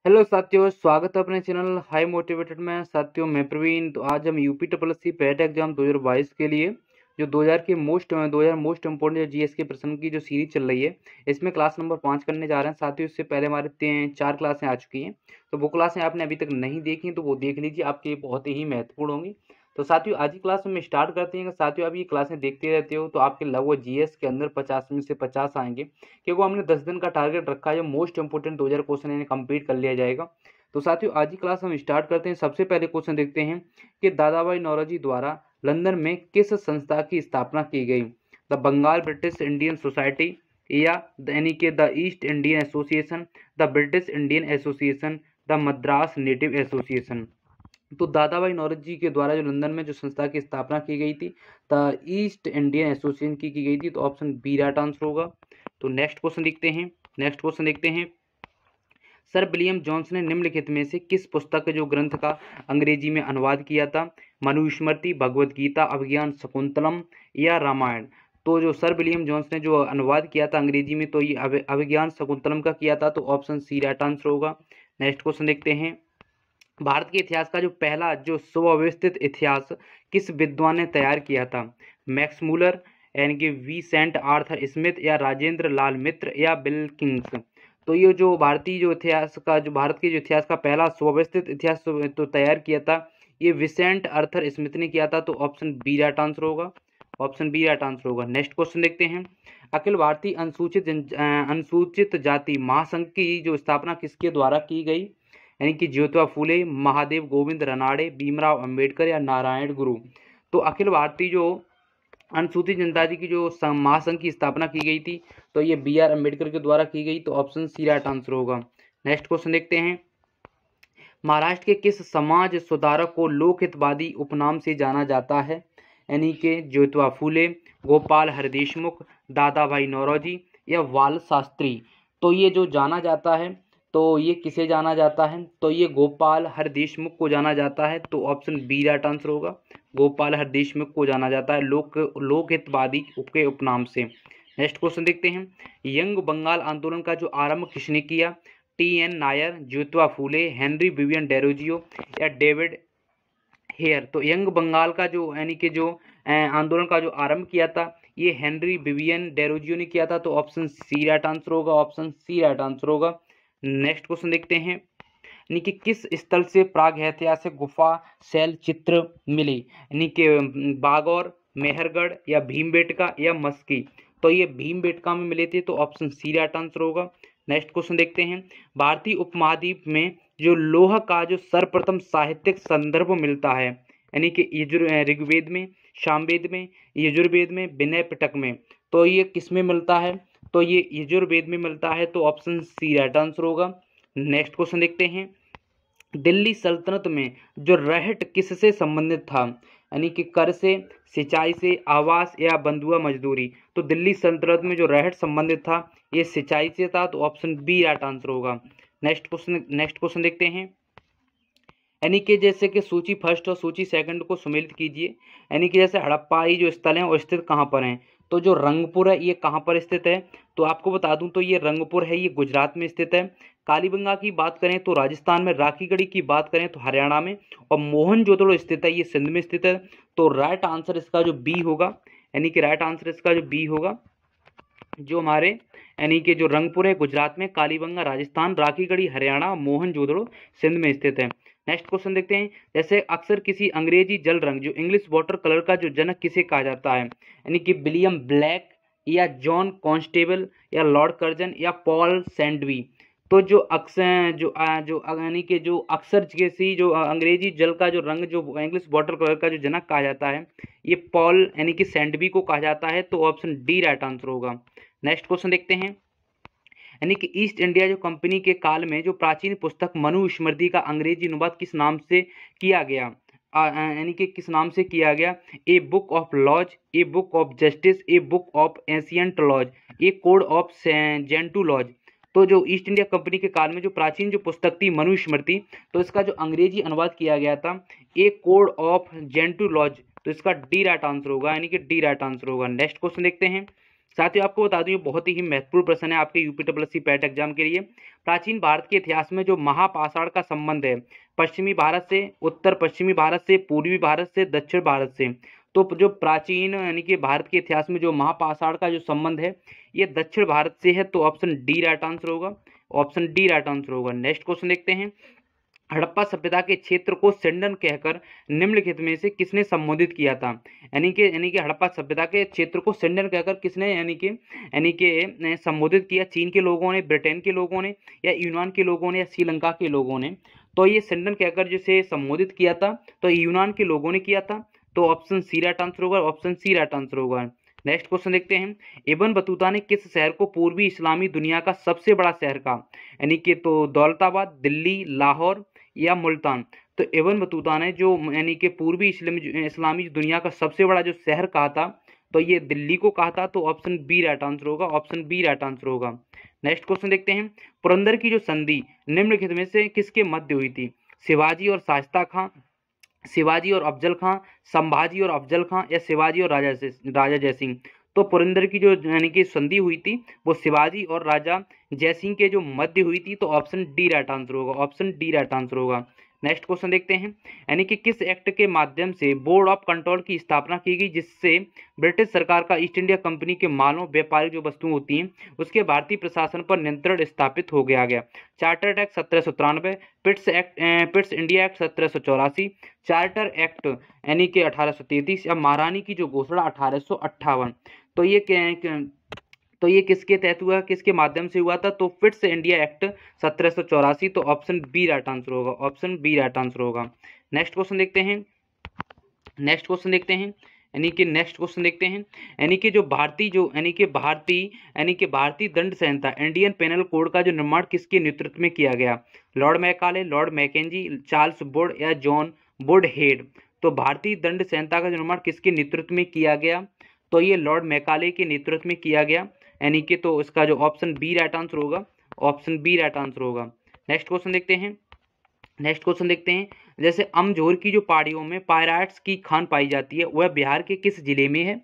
Hello साथियों, स्वागत है अपने चैनल हाई मोटिवेटेड में। साथियों, मैं प्रवीण। तो आज हम UP triple S C PET exam 2022 के लिए जो 2000 के2000 मोस्ट इंपोर्टेंट जीएस के प्रश्न की जो सीरीज चल रही है, इसमें क्लास नंबर 5 करने जा रहे हैं। साथियों, इससे पहले हमारे 4 क्लासें आ चुकी हैं, तो वो क्लासें आपने अभी तक नहीं देखी तो वो देख लीजिए, आपके लिए बहुत ही महत्वपूर्ण होंगी। तो साथियों, आज की क्लास में स्टार्ट करते हैं। साथियों, आप ये क्लासें देखते रहते हो तो आपके लगभग जीएस के अंदर 50 में से 50 आएंगे, क्योंकि हमने 10 दिन का टारगेट रखा है। जो मोस्ट इंपोर्टेंट 2000 क्वेश्चन इन्हें कंप्लीट कर लिया जाएगा। तो साथियों, आज की क्लास हम स्टार्ट करते हैं। सबसे पहले क्वेश्चन देखते हैं कि दादाभाई नौरोजी द्वारा लंदन में किस संस्था की स्थापना की गई? The Bengal British Indian society, या यानी कि the East Indian association, the British Indian association, the Madras native association. तो दादाभाई नौरोजी के द्वारा जो लंदन में जो संस्था की स्थापना की गई थी, द ईस्ट इंडियन एसोसिएशन की गई थी। तो ऑप्शन बी राइट आंसर होगा। तो नेक्स्ट क्वेश्चन देखते हैं। सर विलियम जोन्स ने निम्नलिखित में से किस पुस्तक जो ग्रंथ का अंग्रेजी में अनुवाद किया था? मनुस्मृति, भगवत गीता, अभिज्ञान शकुंतलम या रामायण? तो जो सर विलियम जोन्स ने जो अनुवाद किया था अंग्रेजी में, तो ये अभिज्ञान शकुंतलम का किया था। तो ऑप्शन सी राइट आंसर होगा। नेक्स्ट क्वेश्चन देखते हैं। भारत के इतिहास का जो पहला जो सुव्यवस्थित इतिहास किस विद्वान ने तैयार किया था? मैक्स मूलर, यानी कि वी सेंट आर्थर स्मिथ, या राजेंद्र लाल मित्र, या बिलकिंग्स? तो ये जो भारत के जो इतिहास का पहला सुव्यवस्थित इतिहास तो तैयार किया था, ये विसेंट आर्थर स्मिथ ने किया था। तो ऑप्शन बी राइट आंसर होगा। नेक्स्ट क्वेश्चन देखते हैं। अखिल भारतीय अनुसूचित जाति महासंघ की जो स्थापना किसके द्वारा की गई? यानी कि ज्योतिबा फूले, महादेव गोविंद रानड़े, भीमराव अंबेडकर, या नारायण गुरु? तो अखिल भारतीय जो अनुसूचित जनता की जो महासंघ की स्थापना की गई थी, तो ये बी आर अम्बेडकर के द्वारा की गई। तो ऑप्शन सी राइट आंसर होगा। नेक्स्ट क्वेश्चन देखते हैं। महाराष्ट्र के किस समाज सुधारक को लोकहितवादी उपनाम से जाना जाता है? यानी कि ज्योतिबा फूले, गोपाल हर देशमुख, दादा भाई नौरोजी, या बाल शास्त्री? तो ये जो जाना जाता है, तो ये किसे जाना जाता है? तो ये गोपाल हर देशमुख को जाना जाता है। तो ऑप्शन बी राइट आंसर होगा। गोपाल हर देशमुख को जाना जाता है लोकहितवादी के उपनाम से। नेक्स्ट क्वेश्चन देखते हैं। यंग बंगाल आंदोलन का जो आरंभ किसने किया? T N Nair, Jyotiba Phule, Henry Vivian Derozio, या डेविड हेयर? तो यंग बंगाल का जो यानी कि जो आंदोलन का जो आरंभ किया था, ये हेनरी विवियन डेरोजियो ने किया था। तो ऑप्शन सी राइट आंसर होगा। नेक्स्ट क्वेश्चन देखते हैं। यानी कि किस स्थल से प्राग ऐतिहासिक गुफा शैल चित्र मिले? यानी कि बागौर, मेहरगढ़, या भीमबेटका, या मस्की? तो ये भीमबेटका में मिले थे। तो ऑप्शन सी राइट आंसर होगा। नेक्स्ट क्वेश्चन देखते हैं। भारतीय उपमहाद्वीप में जो लोह का जो सर्वप्रथम साहित्यिक संदर्भ मिलता है, यानी कि ऋग्वेद में, सामवेद में, यजुर्वेद में, विनय पिटक में? तो ये किस में मिलता है? तो ये यजुर्वेद में मिलता है। तो ऑप्शन सी राइट आंसर होगा। नेक्स्ट क्वेश्चन देखते हैं। दिल्ली सल्तनत में जो रहट किससे संबंधित था? यानी कि कर से, सिंचाई से, आवास, या बंधुआ मजदूरी? तो दिल्ली सल्तनत में जो रहट संबंधित था, ये सिंचाई से था। तो ऑप्शन बी राइट आंसर होगा। नेक्स्ट क्वेश्चन देखते हैं। यानी कि जैसे कि सूची फर्स्ट और सूची सेकंड को सम्मिलित कीजिए। यानी कि जैसे हड़प्पाई जो स्थल हैं वो स्थित कहाँ पर हैं? तो जो रंगपुर है, ये कहाँ पर स्थित है? तो आपको बता दूं, तो ये रंगपुर है, ये गुजरात में स्थित है। कालीबंगा की बात करें तो राजस्थान में, राखीगढ़ी की बात करें तो हरियाणा में, और मोहनजोदड़ो स्थित है, ये सिंध में स्थित है। तो राइट आंसर इसका जो बी होगा, यानी कि राइट आंसर इसका जो बी होगा, जो हमारे यानी कि जो रंगपुर है गुजरात में, कालीबंगा राजस्थान, राखीगढ़ी हरियाणा, मोहनजोदड़ो सिंध में स्थित है। नेक्स्ट क्वेश्चन देखते हैं। जैसे अक्सर किसी अंग्रेजी जल रंग जो इंग्लिश वाटर कलर का जो जनक किसे कहा जाता है? यानी कि विलियम ब्लैक, या जॉन कॉन्स्टेबल, या लॉर्ड कर्जन, या पॉल सैंडवी? तो जो अक्सर जो यानी कि जो अक्सर किसी जो अंग्रेजी जल का जो रंग जो इंग्लिश वाटर कलर का जो जनक कहा जाता है, ये पॉल यानी कि सैंडवी को कहा जाता है। तो ऑप्शन डी राइट आंसर होगा। नेक्स्ट क्वेश्चन देखते हैं। यानी कि ईस्ट इंडिया जो कंपनी के काल में जो प्राचीन पुस्तक मनुस्मृति का अंग्रेजी अनुवाद किस नाम से किया गया? यानी कि किस नाम से किया गया? A book of laws, a book of justice, a book of ancient laws, a code of Gentoo laws? तो जो ईस्ट इंडिया कंपनी के काल में जो प्राचीन जो पुस्तक थी मनुस्मृति, तो इसका जो अंग्रेजी अनुवाद किया गया था, ए कोड ऑफ जेंटू लॉज? तो इसका डी राइट आंसर होगा, यानी कि डी राइट आंसर होगा। नेक्स्ट क्वेश्चन देखते हैं। साथियों आपको बता दूं ये बहुत ही महत्वपूर्ण प्रश्न है आपके यूपीएससी पैट एग्जाम के लिए। प्राचीन भारत के इतिहास में जो महापाषाण का संबंध है पश्चिमी भारत से, उत्तर पश्चिमी भारत से, पूर्वी भारत से, दक्षिण भारत से, तो जो प्राचीन यानी कि भारत के इतिहास में जो महापाषाण का जो संबंध है ये दक्षिण भारत से है, तो ऑप्शन डी राइट आंसर होगा। ऑप्शन डी राइट आंसर होगा। नेक्स्ट क्वेश्चन देखते हैं। हड़प्पा सभ्यता के क्षेत्र को सिंडन कहकर निम्नलिखित में से किसने संबोधित किया था? यानी कि हड़प्पा सभ्यता के क्षेत्र को सिंडन कहकर किसने यानी कि संबोधित किया? चीन के लोगों ने, ब्रिटेन के लोगों ने, या यूनान के लोगों ने, या श्रीलंका के लोगों ने? तो ये सिंडन कहकर जिसे संबोधित किया था तो यूनान के लोगों ने किया था, तो ऑप्शन सी राइट आंसर होगा। ऑप्शन सी राइट आंसर होगा। नेक्स्ट क्वेश्चन देखते हैं। इब्न बतूता ने किस शहर को पूर्वी इस्लामी दुनिया का सबसे बड़ा शहर कहा? यानी कि तो दौलताबाद, दिल्ली, लाहौर या मुल्तान? तो इब्न बतूता ने जो यानी कि पूर्वी इस्लामी दुनिया का सबसे बड़ा जो शहर कहा था तो ये दिल्ली को कहा था, तो ऑप्शन बी राइट आंसर होगा। ऑप्शन बी राइट आंसर होगा। नेक्स्ट क्वेश्चन देखते हैं। पुरंदर की जो संधि निम्नलिखित में से किसके मध्य हुई थी? शिवाजी और शाइस्ता खां, शिवाजी और अफजल खां, संभाजी और अफजल खां, या शिवाजी और राजा जयसिंह? तो पुरंदर की जो यानी कि संधि हुई थी वो शिवाजी और राजा जयसिंह के जो मध्य हुई थी, तो ऑप्शन डी राइट आंसर होगा। ऑप्शन डी राइट आंसर होगा। नेक्स्ट क्वेश्चन देखते हैं। यानी कि किस एक्ट के माध्यम से बोर्ड ऑफ कंट्रोल की स्थापना की गई जिससे ब्रिटिश सरकार का ईस्ट इंडिया कंपनी के मालों, व्यापारिक जो वस्तुएं होती हैं उसके भारतीय प्रशासन पर नियंत्रण स्थापित हो गया? Charter act 1793, Pitt's India act 1784, charter act यानी कि 1833, या महारानी की जो घोषणा 1858? तो ये किसके तहत हुआ, किसके माध्यम से हुआ था? तो पिट्स इंडिया एक्ट 1784, तो ऑप्शन बी राइट आंसर होगा। ऑप्शन बी राइट आंसर होगा। नेक्स्ट क्वेश्चन देखते हैं। नेक्स्ट क्वेश्चन देखते हैं। यानी कि जो भारतीय दंड संहिता इंडियन पेनल कोड का जो निर्माण किसके नेतृत्व में किया गया? Lord Macaulay, Lord Mackenzie, Charles Wood, या जॉन वुडहेड? तो भारतीय दंड संहिता का निर्माण किसके नेतृत्व में किया गया? तो ये लॉर्ड मैकाले के नेतृत्व में किया गया, यानी कि तो इसका जो ऑप्शन बी राइट आंसर होगा। ऑप्शन बी राइट आंसर होगा। नेक्स्ट क्वेश्चन देखते हैं। जैसे अमजोर की जो पहाड़ियों में पायराइट्स की खान पाई जाती है वह बिहार के किस जिले में है?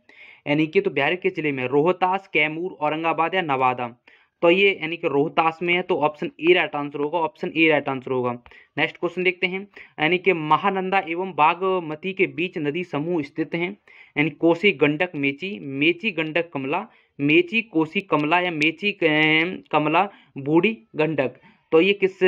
यानी कि तो बिहार के जिले में रोहतास, कैमूर, औरंगाबाद, या नवादा? तो ये यानी कि रोहतास में है, तो ऑप्शन ए राइट आंसर होगा। ऑप्शन ए राइट आंसर होगा। नेक्स्ट क्वेश्चन देखते हैं। यानी कि महानंदा एवं बागमती के बीच नदी समूह स्थित हैं? यानी कोसी गंडक मेची, मेची गंडक कमला, मेची कोसी कमला, या मेची कमला बूढ़ी गंडक? तो ये किस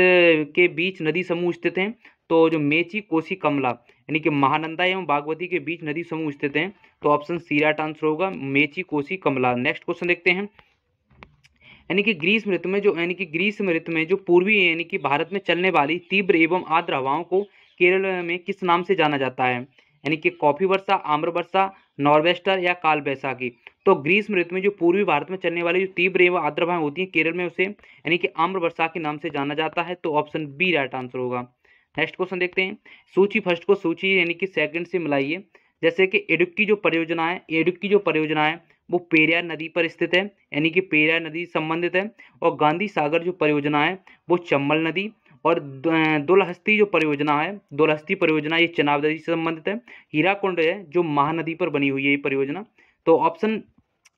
के बीच नदी समूह स्थित हैं? तो जो मेची कोसी कमला यानी कि महानंदा एवं बागमती के बीच नदी समूह स्थित हैं, तो ऑप्शन सी राइट आंसर होगा, मेची कोसी कमला। नेक्स्ट क्वेश्चन देखते हैं। यानी कि ग्रीष्म ऋतु में जो पूर्वी यानी कि भारत में चलने वाली तीव्र एवं आर्द्र हवाओं को केरल में किस नाम से जाना जाता है? यानी कि कॉफी वर्षा, आम्र वर्षा, नॉर्वेस्टर, या काल बैसाखी? तो ग्रीष्म ऋतु में जो पूर्वी भारत में चलने वाली जो तीव्र एवं आर्द्र हवाएं होती हैं केरल में उसे यानी कि आम्र वर्षा के नाम से जाना जाता है, तो ऑप्शन बी राइट आंसर होगा। नेक्स्ट क्वेश्चन देखते हैं। सूची फर्स्ट को सूची यानी कि सेकंड से मिलाइए। जैसे कि इडुक्की जो परियोजना है वो पेरियार नदी पर स्थित है, यानी कि पेरियार नदी संबंधित है। और गांधी सागर जो परियोजना है वो चंबल नदी, और दुलहस्ती जो परियोजना है, दुलहस्ती परियोजना ये चनाब नदी से संबंधित है। हीराकुंड है जो महानदी पर बनी हुई है ये परियोजना, तो ऑप्शन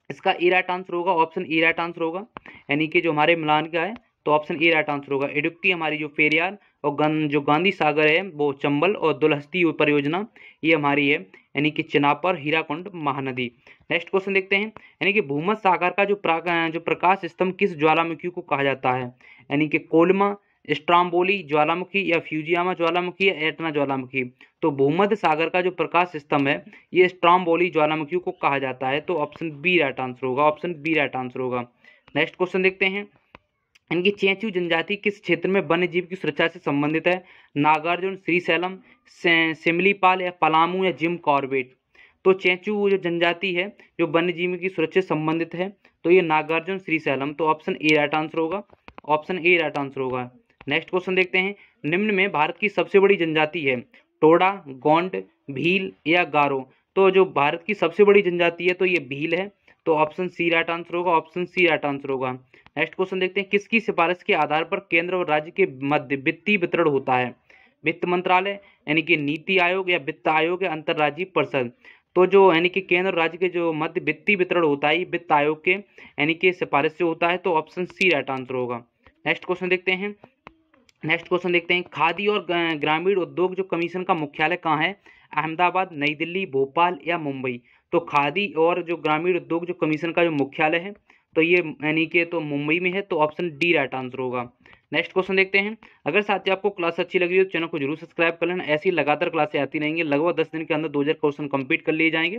इसका ए राइट आंसर होगा। ऑप्शन ए राइट आंसर होगा, यानी कि जो हमारे मिलान का है तो ऑप्शन ए राइट आंसर होगा। इडुक्की हमारी जो पेरियार, और जो गांधी सागर है वो चंबल, और दुलहस्ती परियोजना ये हमारी है यानी कि चिनाब पर, हीराकुंड महानदी। नेक्स्ट क्वेश्चन देखते हैं। यानी कि भूमध्य सागर का जो प्रकाश स्तंभ किस ज्वालामुखी को कहा जाता है? यानी कि कोलमा, स्ट्राम्बोली ज्वालामुखी, या फ्यूजियामा ज्वालामुखी, या एटना ज्वालामुखी? तो भूमध्य सागर का जो प्रकाश स्तंभ है ये स्ट्राम्बोली ज्वालामुखी को कहा जाता है, तो ऑप्शन बी राइट आंसर होगा। ऑप्शन बी राइट आंसर होगा। नेक्स्ट क्वेश्चन देखते हैं। इनकी चेंचू जनजाति किस क्षेत्र में वन्य जीव की सुरक्षा से संबंधित है? नागार्जुन, श्रीशैलम, सिमलीपाल, या पलामू, या जिम कॉर्बेट? तो चेंचू जो जनजाति है जो वन्य जीव की सुरक्षा से संबंधित है तो ये नागार्जुन, श्रीशैलम, तो ऑप्शन ए राइट आंसर होगा। ऑप्शन ए राइट आंसर होगा। नेक्स्ट क्वेश्चन देखते हैं। निम्न में भारत की सबसे बड़ी जनजाति है? टोडा, गोंड, भील, या गारो? तो जो भारत की सबसे बड़ी जनजाति है तो ये भील है, तो ऑप्शन सी राइट आंसर होगा। ऑप्शन सी राइट आंसर होगा। नेक्स्ट क्वेश्चन देखते हैं। किसकी सिफारिश के आधार पर केंद्र और राज्य के मध्य वित्तीय वितरण होता है? वित्त मंत्रालय, यानी कि नीति आयोग, या वित्त आयोग, या अंतर्राज्यीय परिषद? तो जो यानी कि केंद्र और राज्य के जो मध्य वित्तीय वितरण होता है, वित्त आयोग के यानी कि सिफारिश से होता है, तो ऑप्शन सी राइट आंसर होगा। नेक्स्ट क्वेश्चन देखते हैं, खादी और ग्रामीण उद्योग जो कमीशन का मुख्यालय कहाँ है? अहमदाबाद, नई दिल्ली, भोपाल या मुंबई? तो खादी और जो ग्रामीण उद्योग जो कमीशन का जो मुख्यालय है, तो ये यानी कि तो मुंबई में है, तो ऑप्शन डी राइट आंसर होगा। नेक्स्ट क्वेश्चन देखते हैं। अगर साथी आपको क्लास अच्छी लगी हो तो चैनल को जरूर सब्सक्राइब कर लेना, ऐसी लगातार क्लासें आती रहेंगी, लगभग 10 दिन के अंदर 2000 क्वेश्चन कंप्लीट कर लिए जाएंगे।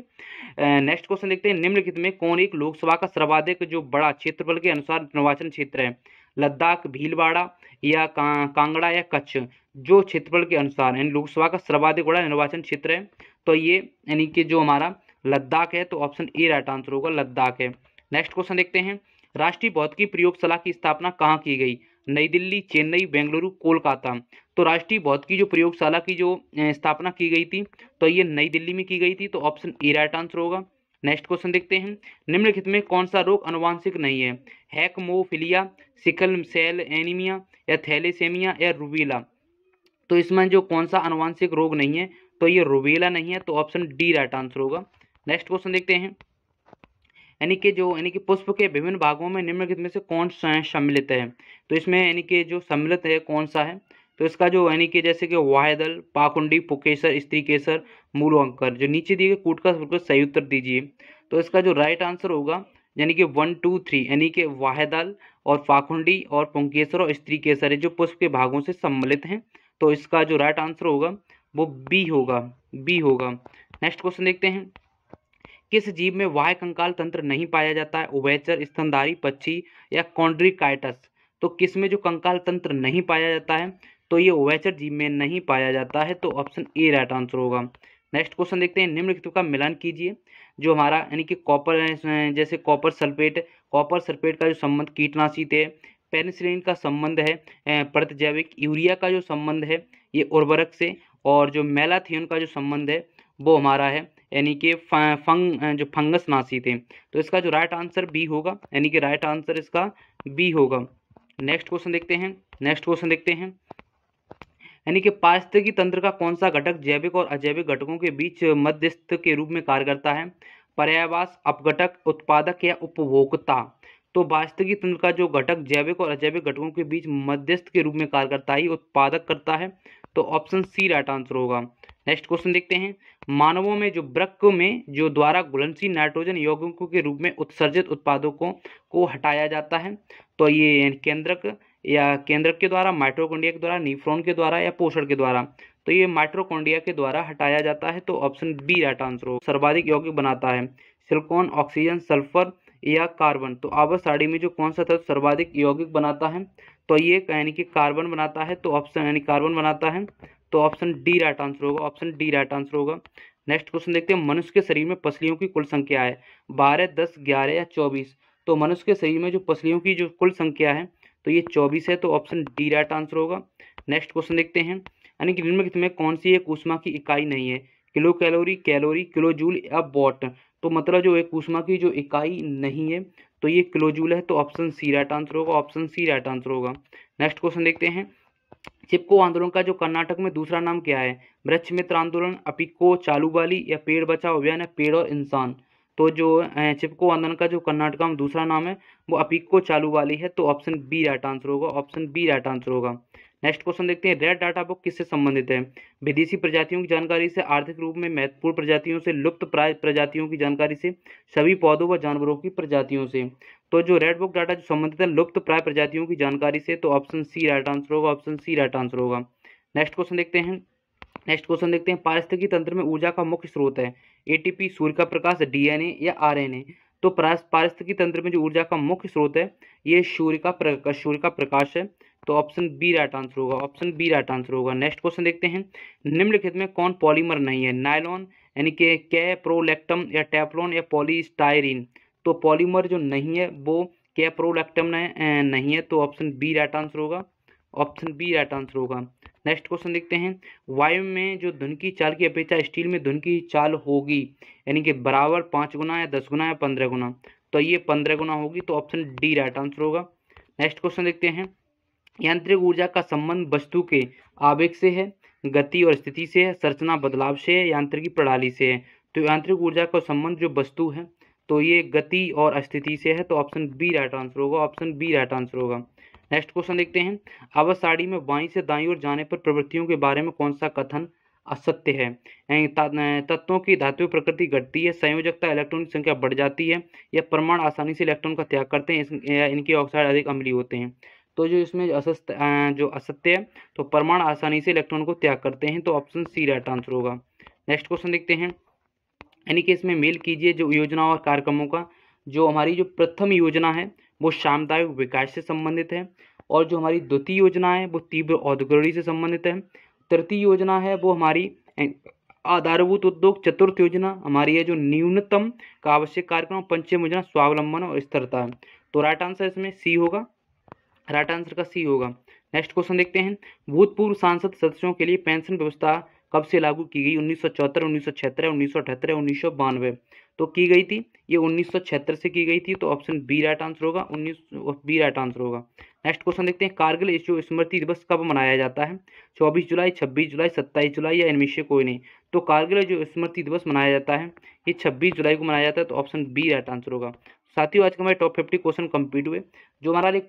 नेक्स्ट क्वेश्चन देखते हैं, निम्नलिखित में कौन एक लोकसभा का सर्वाधिक जो बड़ा क्षेत्रफल के अनुसार निर्वाचन क्षेत्र है? लद्दाख, भीलवाड़ा या कांगड़ा या कच्छ? जो क्षेत्रफल के अनुसार यानी लोकसभा का सर्वाधिक बड़ा निर्वाचन क्षेत्र है, तो ये यानी कि जो हमारा लद्दाख है, तो ऑप्शन ए राइट आंसर होगा, लद्दाख है। नेक्स्ट क्वेश्चन देखते हैं, राष्ट्रीय भौतिकी प्रयोगशाला की स्थापना कहाँ की गई? नई दिल्ली, चेन्नई, बेंगलुरु, कोलकाता? तो राष्ट्रीय भौतिकी जो प्रयोगशाला की जो स्थापना की गई थी, तो ये नई दिल्ली में की गई थी, तो ऑप्शन ए राइट आंसर होगा। नेक्स्ट क्वेश्चन देखते हैं, निम्नलिखित में कौन सा रोग अनुवांशिक नहीं है? हैकमोफिलिया, सिकल सेल एनीमिया या थैलेसेमिया या रूबेला? तो इसमें जो कौन सा अनुवांशिक रोग नहीं है, तो ये रूबेला नहीं है, तो ऑप्शन डी राइट आंसर होगा। नेक्स्ट क्वेश्चन देखते हैं, यानी कि पुष्प के विभिन्न भागों में निम्नलिखित में से कौन सा सम्मिलित है? तो इसमें यानी कि जो सम्मिलित है कौन सा है? तो इसका जो यानी कि जैसे कि वायदल, पाखुंडी, पुकेसर, स्त्री केसर, मूलांकर, जो नीचे दिए गए कूट का बिल्कुल सही उत्तर दीजिए। तो इसका जो राइट आंसर होगा यानी कि 1, 2, 3 यानी कि वायदल और पाखुंडी और पुंकेसर और स्त्री केसर है जो पुष्प के भागों से सम्मिलित हैं, तो इसका जो राइट आंसर होगा वो बी होगा, बी होगा। नेक्स्ट क्वेश्चन देखते हैं, किस जीव में बाह्य कंकाल तंत्र नहीं पाया जाता है? उभयचर, स्तनधारी, पक्षी या कॉन्ड्रिकाइटस? तो किस में जो कंकाल तंत्र नहीं पाया जाता है? तो ये उभयचर जीव में नहीं पाया जाता है, तो ऑप्शन ए राइट आंसर होगा। नेक्स्ट क्वेश्चन देखते हैं, निम्नलिखित का मिलान कीजिए। जो हमारा यानी कि कॉपर जैसे कॉपर सल्फेट का जो संबंध कीटनाशी थे, पेनिसिलिन का संबंध है प्रतिजैविक, यूरिया का जो संबंध है ये उर्वरक से, और जो मेलाथियन का जो संबंध है वो हमारा है यानी कि जो फंगस नाशी थे, तो इसका जो राइट आंसर बी होगा, यानी कि राइट आंसर इसका बी होगा। नेक्स्ट क्वेश्चन देखते हैं, यानी कि पारिस्थितिकी तंत्र का कौन सा घटक जैविक और अजैविक घटकों के बीच मध्यस्थ के रूप में कार्य करता है? पर्यायवास, अपघटक, उत्पादक या उपभोक्ता? तो पारिस्थितिकी तंत्र का जो घटक जैविक और अजैविक घटकों के बीच मध्यस्थ के रूप में कार्य करता है, उत्पादक करता है, तो ऑप्शन सी राइट आंसर होगा। नेक्स्ट क्वेश्चन देखते हैं, मानवों में जो वृक्क में जो द्वारा घुलनशील नाइट्रोजन यौगिकों के रूप में उत्सर्जित उत्पादों को हटाया जाता है, तो ये केंद्रक के द्वारा, माइटोकॉन्ड्रिया के द्वारा, न्यूफ्रॉन के द्वारा या पोषण के द्वारा? तो ये माइटोकॉन्ड्रिया के द्वारा हटाया जाता है, तो ऑप्शन बी राइट आंसर हो। सर्वाधिक यौगिक बनाता है सिलिकॉन, ऑक्सीजन, सल्फर या कार्बन? तो आवर्त सारणी में जो कौन सा तत्व सर्वाधिक यौगिक बनाता है? तो ये यानी कि कार्बन बनाता है, तो ऑप्शन यानी कार्बन बनाता है, तो ऑप्शन डी राइट आंसर होगा, ऑप्शन डी राइट आंसर होगा। नेक्स्ट क्वेश्चन देखते हैं, मनुष्य के शरीर में पसलियों की कुल संख्या है 12, 10, 11 या 24? तो मनुष्य के शरीर में जो पसलियों की जो कुल संख्या है तो ये 24 है, तो ऑप्शन डी राइट आंसर होगा। नेक्स्ट क्वेश्चन देखते हैं, यानी कि निम्नलिखित में कौन सी एक ऊष्मा की इकाई नहीं है? किलो कैलोरी, किलो जूल या वॉट? तो मतलब जो एक ऊष्मा की जो इकाई नहीं है तो ये किलो जूल है, तो ऑप्शन सी राइट आंसर होगा, ऑप्शन सी राइट आंसर होगा। नेक्स्ट क्वेश्चन देखते हैं, चिपको आंदोलन का जो कर्नाटक में दूसरा नाम क्या है? वृक्ष मित्र आंदोलन, अपिको चालुवाली या पेड़ बचाओ अभियान या पेड़ और इंसान? तो जो चिपको आंदोलन का जो कर्नाटक में दूसरा नाम है वो अपिको चालुवाली है, तो ऑप्शन बी राइट आंसर होगा, ऑप्शन बी राइट आंसर होगा। नेक्स्ट क्वेश्चन देखते हैं, रेड डाटा बुक किससे संबंधित है? विदेशी प्रजातियों की जानकारी से, आर्थिक रूप में महत्वपूर्ण प्रजातियों से, लुप्त प्राय प्रजातियों की जानकारी से, सभी पौधों व जानवरों की प्रजातियों से? तो जो रेड बुक डाटा जो संबंधित है लुप्त प्राय प्रजातियों की जानकारी से, तो ऑप्शन सी राइट आंसर होगा, ऑप्शन सी राइट आंसर होगा। नेक्स्ट क्वेश्चन देखते हैं, पारिस्थितिकी तंत्र में ऊर्जा का मुख्य स्रोत है? एटीपी, सूर्य का प्रकाश, डीएनए या आरएनए? तो पारिस्थितिकी तंत्र में जो ऊर्जा का मुख्य स्रोत है ये सूर्य का प्रकाश है, तो ऑप्शन बी राइट आंसर होगा, ऑप्शन बी राइट आंसर होगा। नेक्स्ट क्वेश्चन देखते हैं, निम्नलिखित में कौन पॉलीमर नहीं है? नायलॉन यानी कि कैप्रोलैक्टम या टेफ्लॉन या पॉलीस्टायरीन? तो पॉलीमर जो नहीं है वो कैप्रोलैक्टम नहीं है, तो ऑप्शन बी राइट आंसर होगा, ऑप्शन बी राइट आंसर होगा। नेक्स्ट क्वेश्चन देखते हैं, वायु में जो धुन की चाल की अपेक्षा स्टील में धुन की चाल होगी यानी कि बराबर 5 गुना या 10 गुना या 15 गुना? तो ये 15 गुना होगी, तो ऑप्शन डी राइट आंसर होगा। नेक्स्ट क्वेश्चन देखते हैं, यांत्रिक ऊर्जा का संबंध वस्तु के आवेग से है, गति और स्थिति से है, संरचना बदलाव से है, यांत्रिकी प्रणाली से है? तो आंतरिक ऊर्जा का संबंध जो वस्तु है तो ये गति और स्थिति से है, तो ऑप्शन बी राइट आंसर होगा, ऑप्शन बी राइट आंसर होगा। नेक्स्ट क्वेश्चन देखते हैं, आवर्त सारणी में बाईं से दाईं ओर जाने पर प्रवृत्तियों के बारे में कौन सा कथन असत्य है? तत्वों की धात्विक प्रकृति घटती है, संयोजकता इलेक्ट्रॉन की संख्या बढ़ जाती है, या परमाणु आसानी से इलेक्ट्रॉन का त्याग करते हैं, या इनके ऑक्साइड अधिक अम्लीय होते हैं। तो जो इसमें जो असत्य है तो परमाणु आसानी से इलेक्ट्रॉन को त्याग करते हैं, तो ऑप्शन सी राइट आंसर होगा। नेक्स्ट क्वेश्चन देखते हैं, यानी कि इसमें मेल कीजिए जो योजनाओं और कार्यक्रमों का। जो हमारी जो प्रथम योजना है वो सामुदायिक विकास से संबंधित है, और जो हमारी द्वितीय योजना है वो तीव्र औद्योगिकरण से संबंधित है। तृतीय योजना है वो हमारी आधारभूत उद्योग। चतुर्थ योजना हमारी है जो न्यूनतम का आवश्यक कार्यक्रम। पंचम योजना स्वावलंबन और स्थिरता है। तो राइट आंसर इसमें सी होगा, राइट आंसर का सी होगा। नेक्स्ट क्वेश्चन देखते हैं, भूतपूर्व सांसद सदस्यों के लिए पेंशन व्यवस्था कब से लागू की गई? 1974, 1976, 1978, 1992। तो की गई थी ये 1976 से की गई थी, तो ऑप्शन बी राइट आंसर होगा, 19 राइट आंसर होगा। नेक्स्ट क्वेश्चन देखते हैं, कारगिल जो स्मृति दिवस कब मनाया जाता है? 24 जुलाई, 26 जुलाई, 27 जुलाई, या इनमें से कोई नहीं? तो कारगिल जो स्मृति दिवस मनाया जाता है ये 26 जुलाई को मनाया जाता है, तो ऑप्शन बी राइट आंसर होगा। साथियों, आज का हमारे टॉप 50 क्वेश्चन कंप्लीट हुए। जो हमारा एक